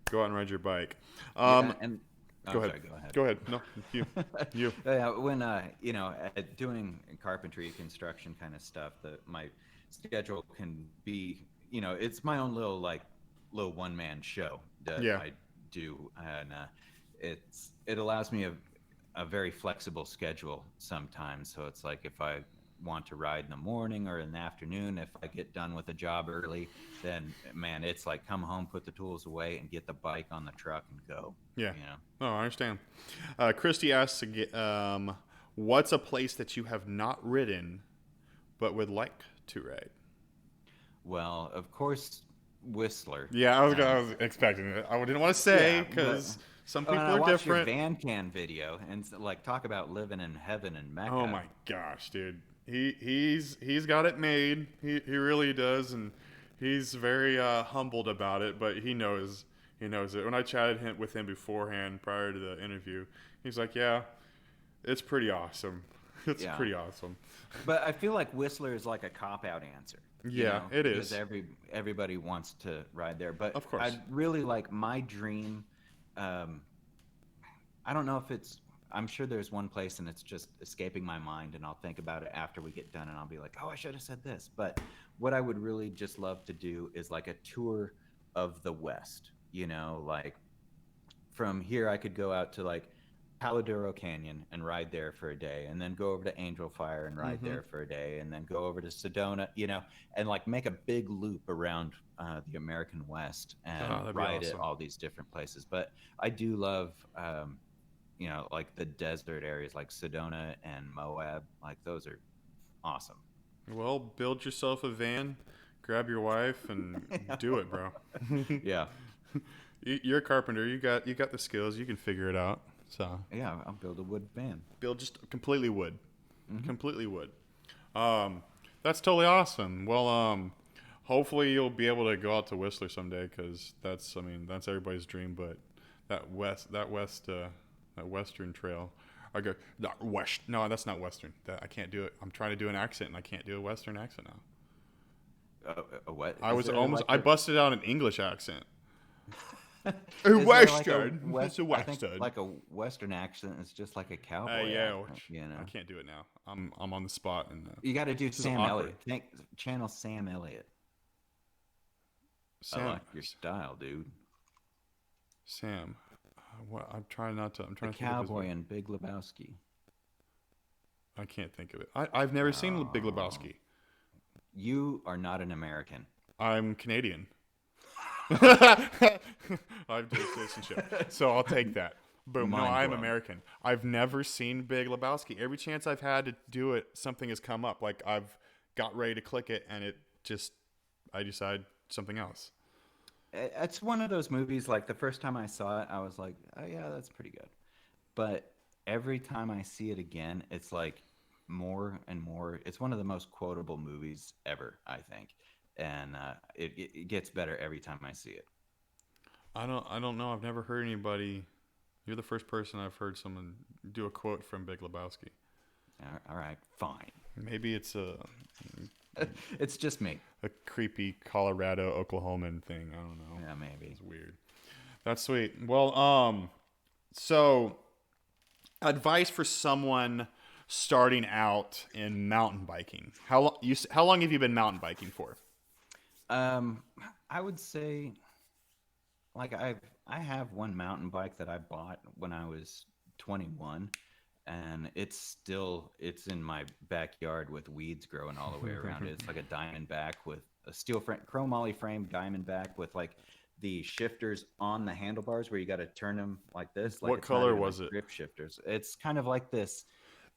Go out and ride your bike. Yeah, and Go I'm ahead. sorry. Go ahead. Go ahead. No, you. Yeah, when doing carpentry construction kind of stuff, that my schedule can be, it's my own little one man show that Yeah. I do, and it allows me a very flexible schedule sometimes. So it's like if I want to ride in the morning or in the afternoon, if I get done with a job early, then man, it's like come home, put the tools away, and get the bike on the truck and go. Yeah. You know. Oh, I understand. Christy asks, what's a place that you have not ridden but would like to ride? Well, of course, Whistler. Yeah, I was expecting it. I didn't want to say, Yeah, but because some when people I are watched your different. van can video and like talk about living in heaven in Oh Mecca. my gosh, dude. He's got it made. He really does, and he's very humbled about it. But he knows it. When I chatted with him beforehand, prior to the interview, he's like, "Yeah, it's pretty awesome. It's Yeah, pretty awesome." but I feel like Whistler is like a cop out answer. Yeah, it Because is. everybody wants to ride there. But Of course. I'd really like my dream. Um, I don't know if it's. I'm sure there's one place and it's just escaping my mind, and I'll think about it after we get done, and I'll be like, "Oh, I should have said this." But what I would really just love to do is like a tour of the West. Like from here, I could go out to like Paladuro Canyon and ride there for a day, and then go over to Angel Fire and ride Mm-hmm. there for a day, and then go over to Sedona, and like make a big loop around the American West and Oh, that'd be ride at awesome. all these different places. But I do love, like the desert areas like Sedona and Moab. Like those are awesome. Well, build yourself a van, grab your wife, and do it, bro. Yeah. You're a carpenter. You got the skills. You can figure it out. So Yeah, I'll build a wood van. build just completely wood, Hmm. completely wood. That's totally awesome. Well, hopefully you'll be able to go out to Whistler someday, because that's everybody's dream. But that western trail. I go not west. No, that's not western. I can't do it. I'm trying to do an accent and I can't do a western accent now. What I is was there almost. like I a busted out an English accent. A Is there like a western. west? It's a I think western. like a western accent is just like a cowboy Yeah. accent. I can't do it now. I'm on the spot, and You got to do this is Sam awkward. Elliott. Channel Sam Elliott. I Sam. like your style, dude. Sam. What? I'm trying not to. I'm The trying to think of his. cowboy in Big Lebowski. I can't think of it. I've never seen Big Oh, Lebowski. you are not an American. I'm Canadian. I have dual citizenship, so I'll take that. Boom. No, Mind I'm blown. American. I've never seen Big Lebowski. Every chance I've had to do it, something has come up. Like I've got ready to click it, and I decide something else. It's one of those movies. Like the first time I saw it, I was like, "Oh yeah, that's pretty good." But every time I see it again, it's like more and more. It's one of the most quotable movies ever, I think, and it gets better every time I see it. I don't know. I've never heard anybody. You're the first person I've heard someone do a quote from Big Lebowski. All right, fine. Maybe it's It's just me. a creepy Colorado Oklahoman thing. I don't know. Yeah, maybe. It's weird. That's sweet. Well, so advice for someone starting out in mountain biking. How long have you been mountain biking for? Um, I would say, like I have one mountain bike that I bought when I was 21, and it's in my backyard with weeds growing all the way around it. It's like a Diamondback with a steel frame, chromoly frame Diamondback with like the shifters on the handlebars where you got to turn them like this. Like What it's not color even was like it? grip shifters. It's kind of like this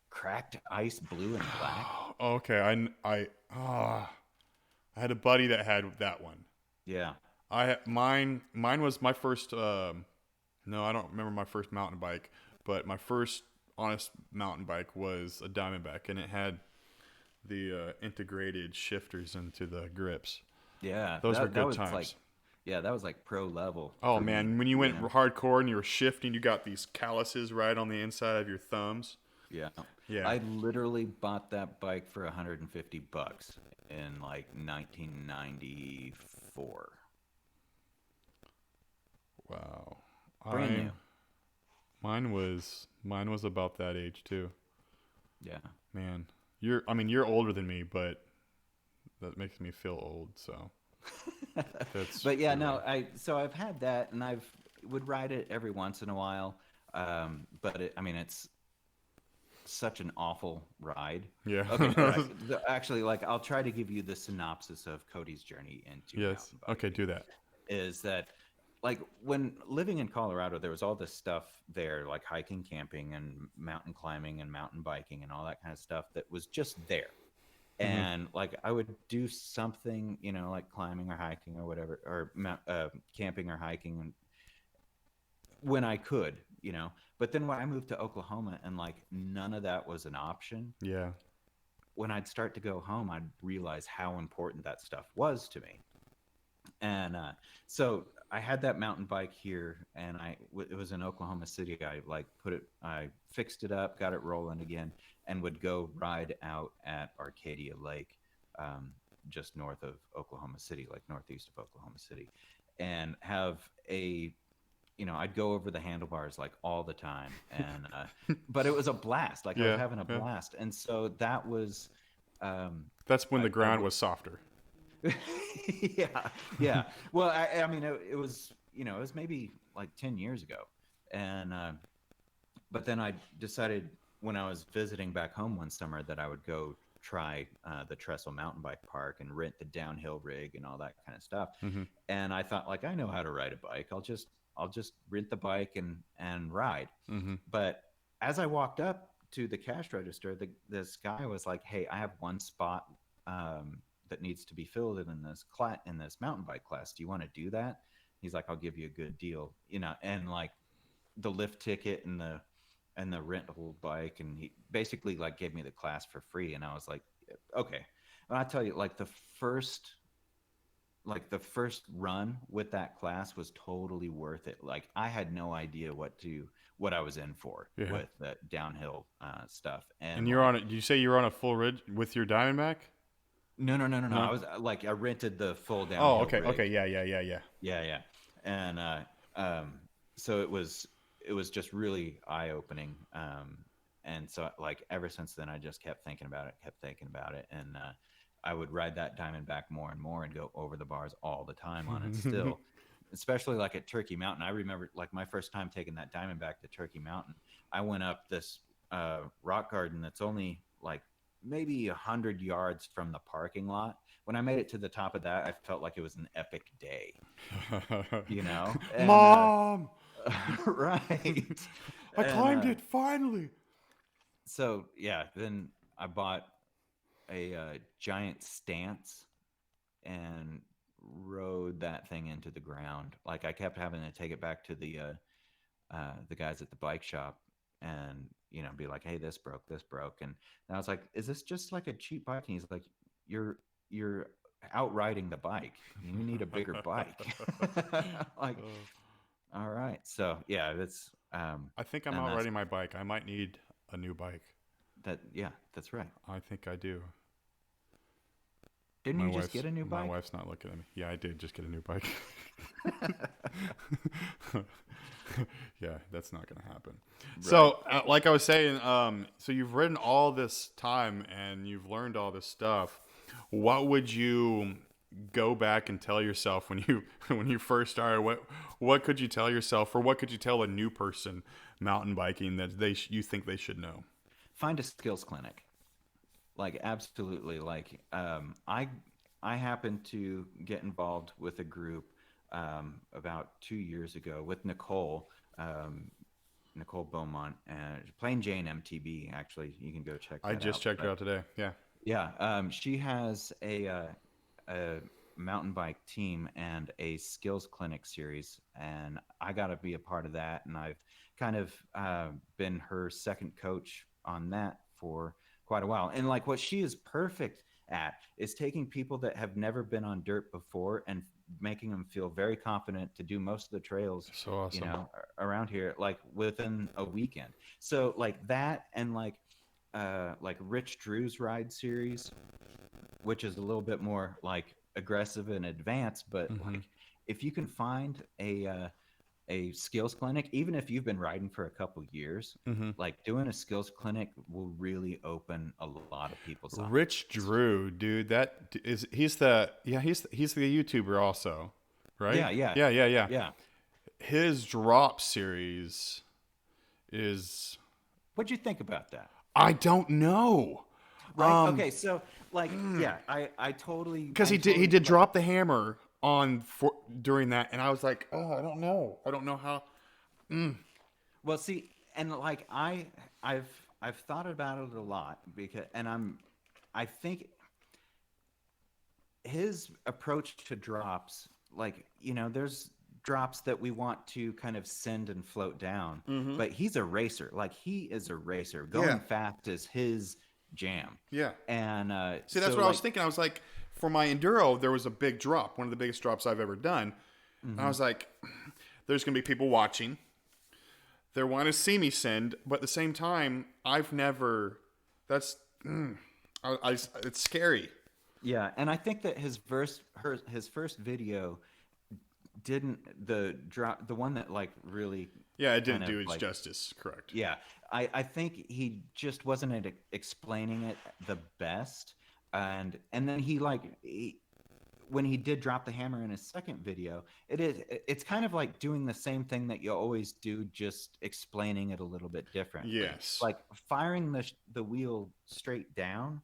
cracked ice blue and black. Okay, I had a buddy that had that one. Yeah. Mine was my first. No, I don't remember my first mountain bike, but my first honest mountain bike was a Diamondback, and it had the integrated shifters into the grips. Yeah. Those were That good was like, times. yeah, that was like pro level Oh for me. man, when you You went know? hardcore and you were shifting, you got these calluses right on the inside of your thumbs. Yeah. Yeah. I literally bought that bike for $150 in like 1994. Wow. Brand I new. mine was about that age too. Yeah. Man, you're older than me, but that makes me feel old. So that's But yeah, true. no, so I've had that, and I've would ride it every once in a while. But I mean, it's such an awful ride. Yeah. Okay, all right. Actually, like I'll try to give you the synopsis of Cody's journey into Yes. mountain Okay, biking. do that. Is that like when living in Colorado, there was all this stuff there, like hiking, camping, and mountain climbing and mountain biking and all that kind of stuff that was just there. Hmm. And like I would do something, like climbing or hiking or whatever, or camping or hiking when I could. But then when I moved to Oklahoma and like none of that was an option, Yeah. when I'd start to go home, I'd realize how important that stuff was to me. And so I had that mountain bike here, and it was in Oklahoma City. I fixed it up, got it rolling again, and would go ride out at Arcadia Lake, um, just north of Oklahoma City, like northeast of Oklahoma City, and have I'd go over the handlebars like all the time, and but it was a blast. Like I was Yeah. having a Yeah. blast, and so that was. That's when I, the I ground was softer. yeah, yeah. Well, I mean, it was it was maybe like 10 years ago, and but then I decided when I was visiting back home one summer that I would go try the Trestle Mountain Bike Park and rent the downhill rig and all that kind of stuff. Hmm. And I thought, like, I know how to ride a bike. I'll just rent the bike and ride. Hmm. But as I walked up to the cash register, this guy was like, "Hey, I have one spot that needs to be filled in this mountain bike class. Do you want to do that?" He's like, "I'll give you a good deal, and like the lift ticket and the rental bike, and he basically like gave me the class for free." And I was like, "Okay." And I tell you, like the first run with that class was totally worth it. Like I had no idea what I was in for Yeah. with the downhill stuff, And and you're on like it. Did you say you're on a full ridge with your Diamondback? no, no, no, no, no. No. I rented the full Oh, downhill okay. rig. Okay. Yeah. Yeah. Yeah. Yeah. Yeah, yeah. And so it was just really eye opening. And so like ever since then, I just kept thinking about it, and I would ride that Diamondback more and more and go over the bars all the time on it still, especially like at Turkey Mountain. I remember like my first time taking that Diamondback to Turkey Mountain. I went up this rock garden that's only like maybe 100 yards from the parking lot. When I made it to the top of that, I felt like it was an epic day, and Mom, right. I And climbed it finally. so yeah, then I bought a giant stance and rode that thing into the ground. Like I kept having to take it back to the guys at the bike shop and be like, "Hey, this broke," and I was like, "Is this just like a cheap bike?" And he's like, "You're out riding the bike. You need a bigger bike." Like, Oh. all right, so yeah, that's I think I'm and out that's riding my bike. I might need a new bike. that. Yeah, that's right. I think I do. Didn't you just get a new My bike? wife's not looking at me. Yeah, I did just get a new bike. Yeah, that's not gonna happen. Right. So, like I was saying, so you've ridden all this time and you've learned all this stuff. What would you go back and tell yourself when you when you first started? What could you tell yourself, or what could you tell a new person mountain biking that you think they should know? Find a skills clinic. Like absolutely. Like I happened to get involved with a group about 2 years ago with Nicole. Nicole Beaumont, Plain Jane MTB. Actually, you can go check I that just out. checked her out today. Yeah. Yeah, she has a mountain bike team and a skills clinic series, and I got to be a part of that. And I've kind of been her second coach on that for quite a while. And like what she is perfect at is taking people that have never been on dirt before and making them feel very confident to do most of the trails, So awesome. around here, like within a weekend. So like that, and like Rich Drew's ride series, which is a little bit more like aggressive and advanced. But Mm-hmm. like if you can find a skills clinic, even if you've been riding for a couple years, Mm-hmm. like doing a skills clinic will really open a lot of people's eyes. Rich Drew, dude, he's the YouTuber also, right? Yeah, yeah, Yeah. yeah. His drop series is What'd you think about that? I don't know. Right? Okay, so like, yeah, I Because I he totally did like, drop the hammer during that, and I was like, oh, I don't know how. well, see, and like I've thought about it a lot, because I think his approach to drops, like, there's drops that we want to kind of send and float down, but he's a racer. Like, he is a racer. Yeah. Going fast is his jam. Yeah. And See, that's so what I was like, thinking. I was like, for my Enduro, there was a big drop, one of the biggest drops I've ever done. And I was like, there's going to be people watching. They want to see me send, but at the same time, I've never. That's. It's scary. yeah, and I think that his first video didn't the one that like really, Yeah, it didn't kind do of its like, justice. Correct. yeah, I think he just wasn't explaining it the best. And then when he did drop the hammer in his second video, it's kind of like doing the same thing that you always do, just explaining it a little bit differently. Yes. Like firing the wheel straight down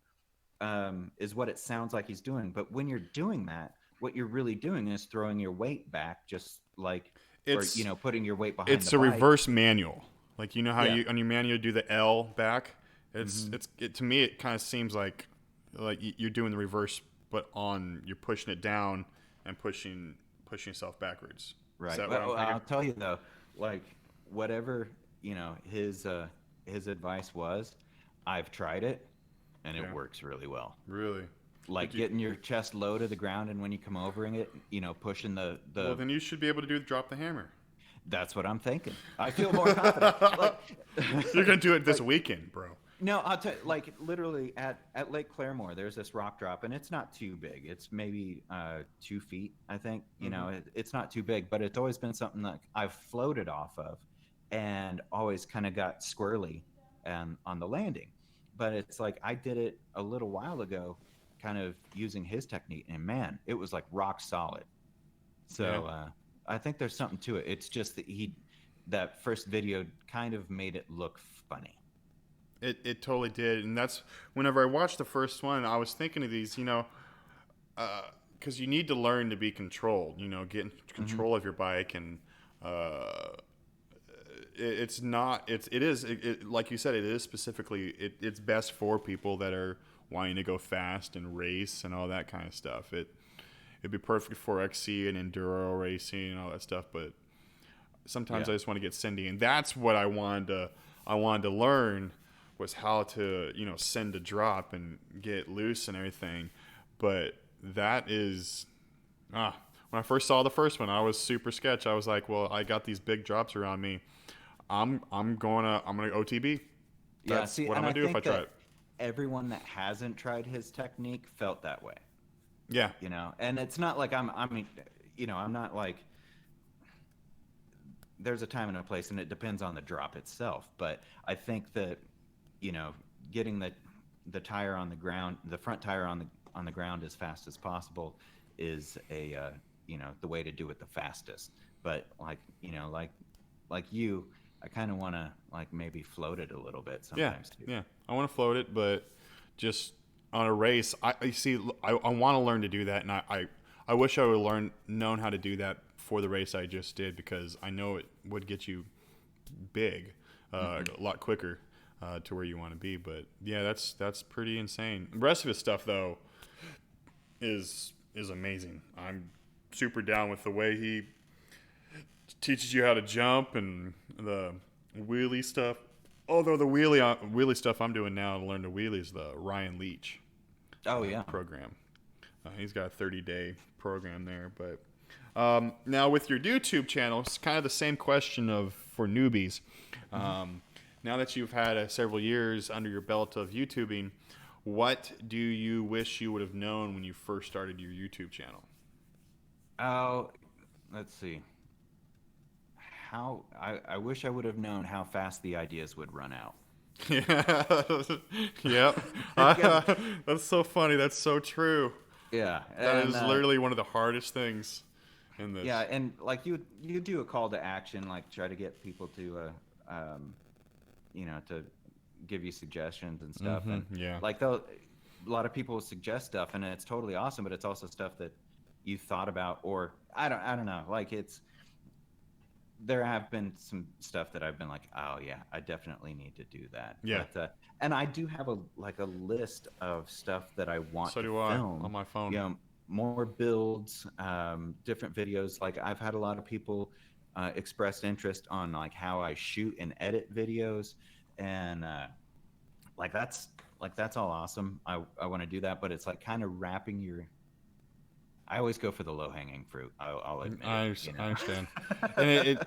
is what it sounds like he's doing. But when you're doing that, what you're really doing is throwing your weight back, just like, It's putting your weight behind it's the a bike. reverse manual. Like, you know how Yeah. you on your manual do the L back. To me it kind of seems like you're doing the reverse, but you're pushing it down and pushing yourself backwards. Right. Is that what I'm Well, thinking? I'll tell you though, like whatever, his advice was, I've tried it and Yeah. it works really well. Really? Like Did you- getting your chest low to the ground, and when you come over it, pushing the Well, then you should be able to drop the hammer. That's what I'm thinking. I feel more confident. Like, You're gonna do it this weekend, bro. no, I'll tell you, like literally at Lake Claremore, there's this rock drop, and it's not too big. It's maybe 2 feet, I think. It's not too big, but it's always been something that I've floated off of, and always kind of got squirrely on the landing. But it's like I did it a little while ago, kind of using his technique, and man, it was like rock solid. So Yeah. I think there's something to it. It's just that that first video kind of made it look funny. It totally did, and that's whenever I watched the first one, I was thinking of these, because you need to learn to be controlled, get in control of your bike, and it's not, it is like you said, it is specifically, it's best for people that are wanting to go fast and race and all that kind of stuff. It'd be perfect for XC and enduro racing and all that stuff, but sometimes I just want to get Cindy, and that's what I wanted to learn, was how to send a drop and get loose and everything. But that is when I first saw the first one, I was super sketch. I was like, well, I got these big drops around me. I'm gonna OTB. That's what I'm gonna do if I try it. Everyone that hasn't tried his technique felt that way. Yeah. And it's not like I'm not like, there's a time and a place, and it depends on the drop itself. But I think that, getting the tire on the ground, the front tire on the ground as fast as possible is the way to do it the fastest. But like you, I kind of want to like maybe float it a little bit sometimes too. Yeah. I want to float it, but just on a race, I want to learn to do that, and I wish I would known how to do that for the race I just did, because I know it would get you big a lot quicker to where you want to be. But yeah, that's pretty insane. The rest of his stuff though is amazing. I'm super down with the way he teaches you how to jump and the wheelie stuff. Although the wheelie stuff I'm doing now to learn to wheelie is the Ryan Leach program. He's got a 30-day program there. But now with your YouTube channel, it's kind of the same question for newbies. Now that you've had several years under your belt of YouTubing, what do you wish you would have known when you first started your YouTube channel? Oh, let's see. I wish I would have known how fast the ideas would run out. Yeah. Yep. That's so funny. That's so true. Yeah. That is literally one of the hardest things in this. Yeah, and like you do a call to action, like try to get people to to give you suggestions and stuff. And yeah. like a lot of people will suggest stuff, and it's totally awesome, but it's also stuff that you thought about, or I don't know. Like there have been some stuff that I've been like, oh yeah, I definitely need to do that. Yeah. But, and I do have a list of stuff that I want to film on my phone. You know, more builds, different videos. Like I've had a lot of people express interest on like how I shoot and edit videos, and that's all awesome. I want to do that, but it's like kind of wrapping your. I always go for the low-hanging fruit. I'll admit. I understand. And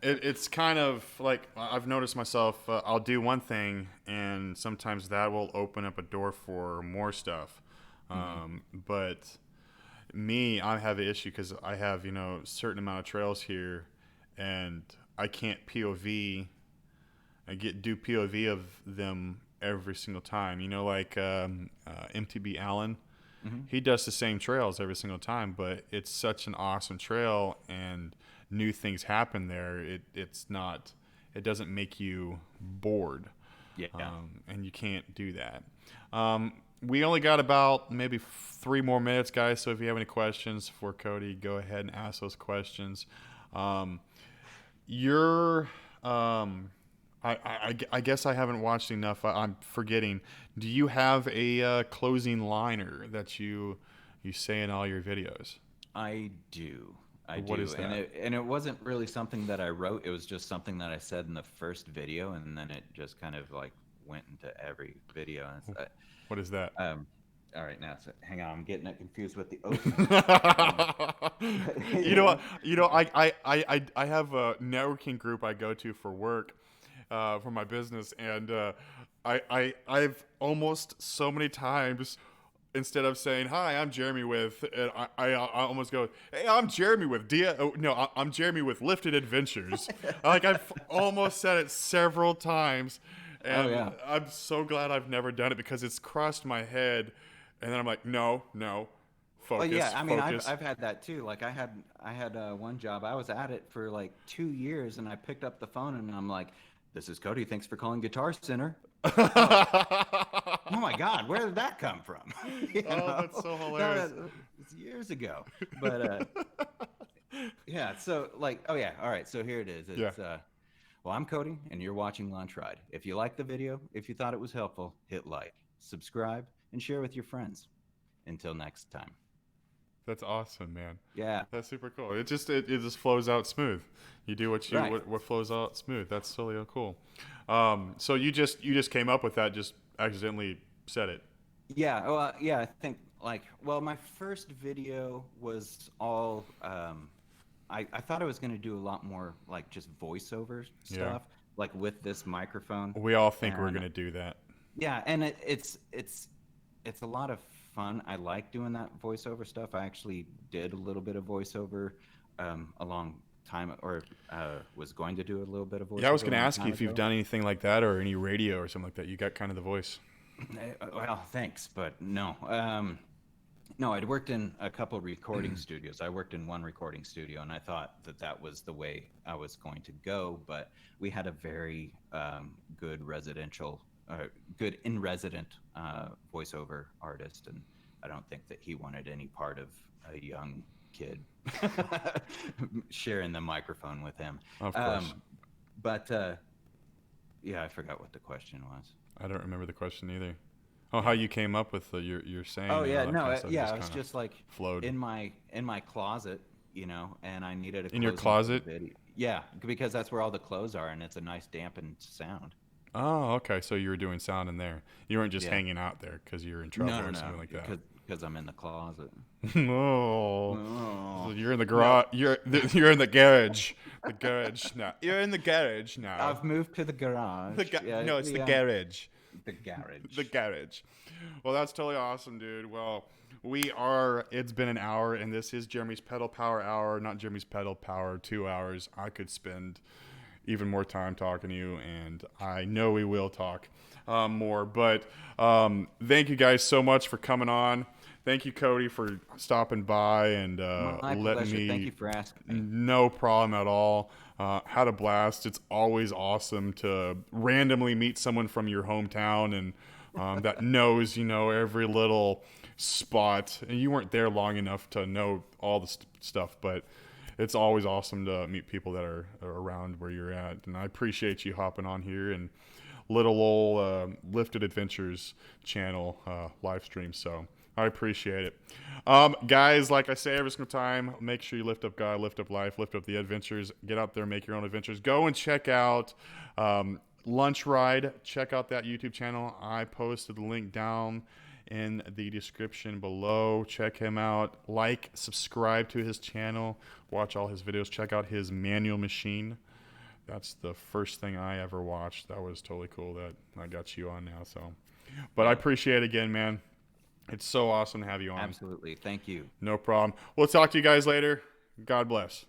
it's kind of like I've noticed myself. I'll do one thing, and sometimes that will open up a door for more stuff. But me, I have an issue because I have a certain amount of trails here, and I can't POV. Do POV of them every single time. Like MTB Allen. He does the same trails every single time, but it's such an awesome trail, and new things happen there. It doesn't make you bored. Yeah. And you can't do that. We only got about maybe 3 more minutes, guys. So if you have any questions for Cody, go ahead and ask those questions. I guess I haven't watched enough. I'm forgetting. Do you have a closing liner that you say in all your videos? I do. What is that? And it wasn't really something that I wrote. It was just something that I said in the first video, and then it just kind of like went into every video. What is that? All right, now hang on. I'm getting it confused with the opening. I have a networking group I go to for work. For my business, and I've almost so many times, instead of saying hi, I'm Jeremy with, and I almost go, hey, I'm Jeremy with I'm Jeremy with Lifted Adventures. Like I've almost said it several times, and I'm so glad I've never done it because it's crossed my head, and then I'm like, no, focus. Well, yeah, I mean, focus. I've had that too. Like I had one job. I was at it for like 2 years, and I picked up the phone, and I'm like, this is Cody. Thanks for calling Guitar Center. Oh my God, where did that come from? That's so hilarious. It's years ago. But yeah, so like, oh yeah, all right. So here it is. It's well, I'm Cody, and you're watching Launch Ride. If you liked the video, if you thought it was helpful, hit like, subscribe, and share with your friends. Until next time. That's awesome, man. Yeah, that's super cool. It just flows out smooth. You do what flows out smooth. That's totally cool. So you just came up with that, just accidentally said it. Yeah. Well, yeah. I think my first video was all. I thought I was going to do a lot more like just voiceover stuff, like with this microphone. We all think we're going to do that. Yeah, and it's a lot of fun. I like doing that voiceover stuff. I actually did a little bit of voiceover a long time, or was going to do a little bit of voiceover. Yeah, I was going to ask you if you've done anything like that or any radio or something like that. You got kind of the voice. Well, thanks, but no. No, I'd worked in a couple recording studios. I worked in one recording studio, and I thought that was the way I was going to go. But we had a very good in-resident voiceover artist, and I don't think that he wanted any part of a young kid sharing the microphone with him. Of course. But yeah, I forgot what the question was. I don't remember the question either. Oh, how you came up with your saying? Oh yeah, that no, kind of stuff yeah, it was just like flowed in my closet, you know, and I needed a in your closing closet. video. Yeah, because that's where all the clothes are, and it's a nice dampened sound. Oh, okay. So you were doing sound in there. You weren't just Yeah. hanging out there because you're in trouble No, or something like that. because I'm in the closet. Oh, Oh, so you're in the garage. You're in the garage. The garage now. You're in the garage now. I've moved to the garage. No, it's the garage. The garage. The garage. Well, that's totally awesome, dude. Well, it's been an hour, and this is Jeremy's Pedal Power Hour, not Jeremy's Pedal Power 2 hours. I could spend even more time talking to you, and I know we will talk more. But thank you guys so much for coming on. Thank you, Cody, for stopping by and My letting pleasure. me. Thank you for asking me. No problem at all. Had a blast. It's always awesome to randomly meet someone from your hometown and that knows, every little spot. And you weren't there long enough to know all the stuff, but it's always awesome to meet people that are around where you're at. And I appreciate you hopping on here and little old Lifted Adventures channel live stream. So I appreciate it. Guys, like I say every single time, make sure you lift up God, lift up life, lift up the adventures. Get out there, make your own adventures. Go and check out Lunch Ride. Check out that YouTube channel. I posted the link down in the description below. Check him out. Like, subscribe to his channel. Watch all his videos. Check out his manual machine. That's the first thing I ever watched. That was totally cool that I got you on now. So, but I appreciate it again, man. It's so awesome to have you on. Absolutely. Thank you. No problem. We'll talk to you guys later. God bless.